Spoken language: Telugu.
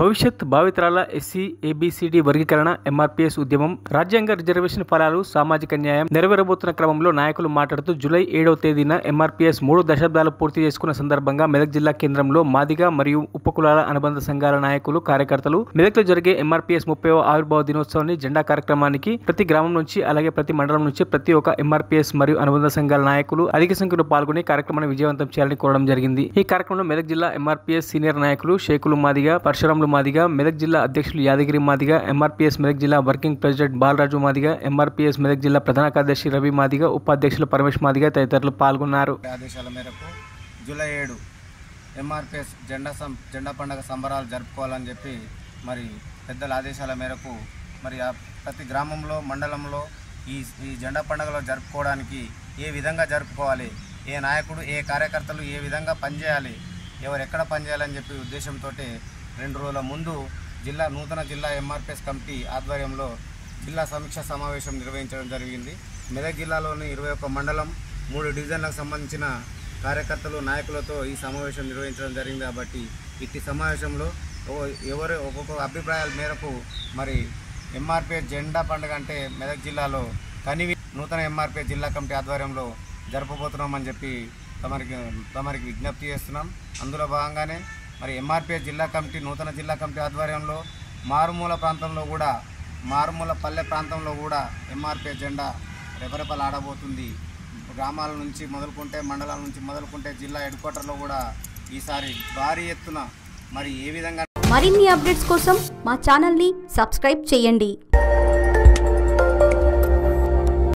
భవిష్యత్ భావితరాల ఎస్సీ ఏబిసిడి వర్గీకరణ ఎంఆర్పీఎస్ ఉద్యమం రాజ్యాంగ రిజర్వేషన్ ఫలాలు సామాజిక న్యాయం నెరవేరబోతున్న క్రమంలో నాయకులు మాట్లాడుతూ జూలై 7వ తేదీన ఎంఆర్పీఎస్ 3 దశాబ్దాలు పూర్తి చేసుకున్న సందర్భంగా మెదక్ జిల్లా కేంద్రంలో మాదిగ మరియు ఉపకులాల అనుబంధ సంఘాల నాయకులు కార్యకర్తలు మెదక్లో జరిగే ఎంఆర్పీఎస్ 30వ ఆవిర్భావ దినోత్సవాన్ని జెండా కార్యక్రమానికి ప్రతి గ్రామం నుంచి అలాగే ప్రతి మండలం నుంచి ప్రతి ఒక్క ఎంఆర్పీఎస్ మరియు అనుబంధ సంఘాల నాయకులు అధిక సంఖ్యలో పాల్గొని కార్యక్రమాన్ని విజయవంతం చేయాలని కోరడం జరిగింది। ఈ కార్యక్రమంలో మెదక్ జిల్లా ఎంఆర్పీఎస్ సీనియర్ నాయకులు షేకులు మాదిగ పరశురాములు మాదిగ మెదక్ జిల్లా అధ్యక్షులు యాదగిరి మాదిగ ఎంఆర్పీఎస్ మెదక్ జిల్లా working president Balaraju Madiga MRPS Medak జిల్లా ప్రధాన కార్యదర్శి రవి మాదిగ ఉపాధ్యక్షులు పరమేశ్ మాదిగ తదితరులు పాల్గొన్నారు। ఆదేశాల మేరకు జూలై 7 ఎంఆర్పీఎస్ జెండా పండుగ సంబరాలు జరుపుకోవాలని చెప్పి మరి పెద్దల ఆదేశాల మేరకు మరి ప్రతి గ్రామంలో మండలంలో ఈ జెండా పండుగలో జరుపుకోవడానికి ఏ విధంగా జరుపుకోవాలి, ఏ నాయకుడు ఏ కార్యకర్తలు ఏ విధంగా పనిచేయాలి, ఎవరు ఎక్కడ పనిచేయాలని చెప్పి ఉద్దేశంతో 2 రోజుల ముందు నూతన జిల్లా ఎంఆర్పీఎస్ కమిటీ ఆధ్వర్యంలో జిల్లా సమీక్ష సమావేశం నిర్వహించడం జరిగింది। మెదక్ జిల్లాలోని 21 మండలం 3 డివిజన్లకు సంబంధించిన కార్యకర్తలు నాయకులతో ఈ సమావేశం నిర్వహించడం జరిగింది। కాబట్టి ఇట్టి సమావేశంలో ఎవరు ఒక్కొక్క అభిప్రాయాల మేరకు మరి ఎంఆర్పీఎస్ జెండా పండుగ అంటే మెదక్ జిల్లాలో నూతన ఎంఆర్పీఎస్ జిల్లా కమిటీ ఆధ్వర్యంలో జరపబోతున్నామని చెప్పి తమరికి విజ్ఞప్తి చేస్తున్నాం। అందులో భాగంగానే మరి ఎంఆర్పీఎస్ జిల్లా కమిటీ నూతన జిల్లా కమిటీ ఆధ్వర్యంలో మారుమూల పల్లె ప్రాంతంలో కూడా ఎంఆర్పీఎస్ జెండా రెపరెపలాడబోతుంది। గ్రామాల నుంచి మొదలుకుంటే మండలాల నుంచి మొదలుకుంటే జిల్లా హెడ్ క్వార్టర్లో కూడా ఈసారి భారీ ఎత్తున మరి ఏ విధంగా మరిన్ని అప్డేట్స్ కోసం మా ఛానల్ని సబ్స్క్రైబ్ చేయండి।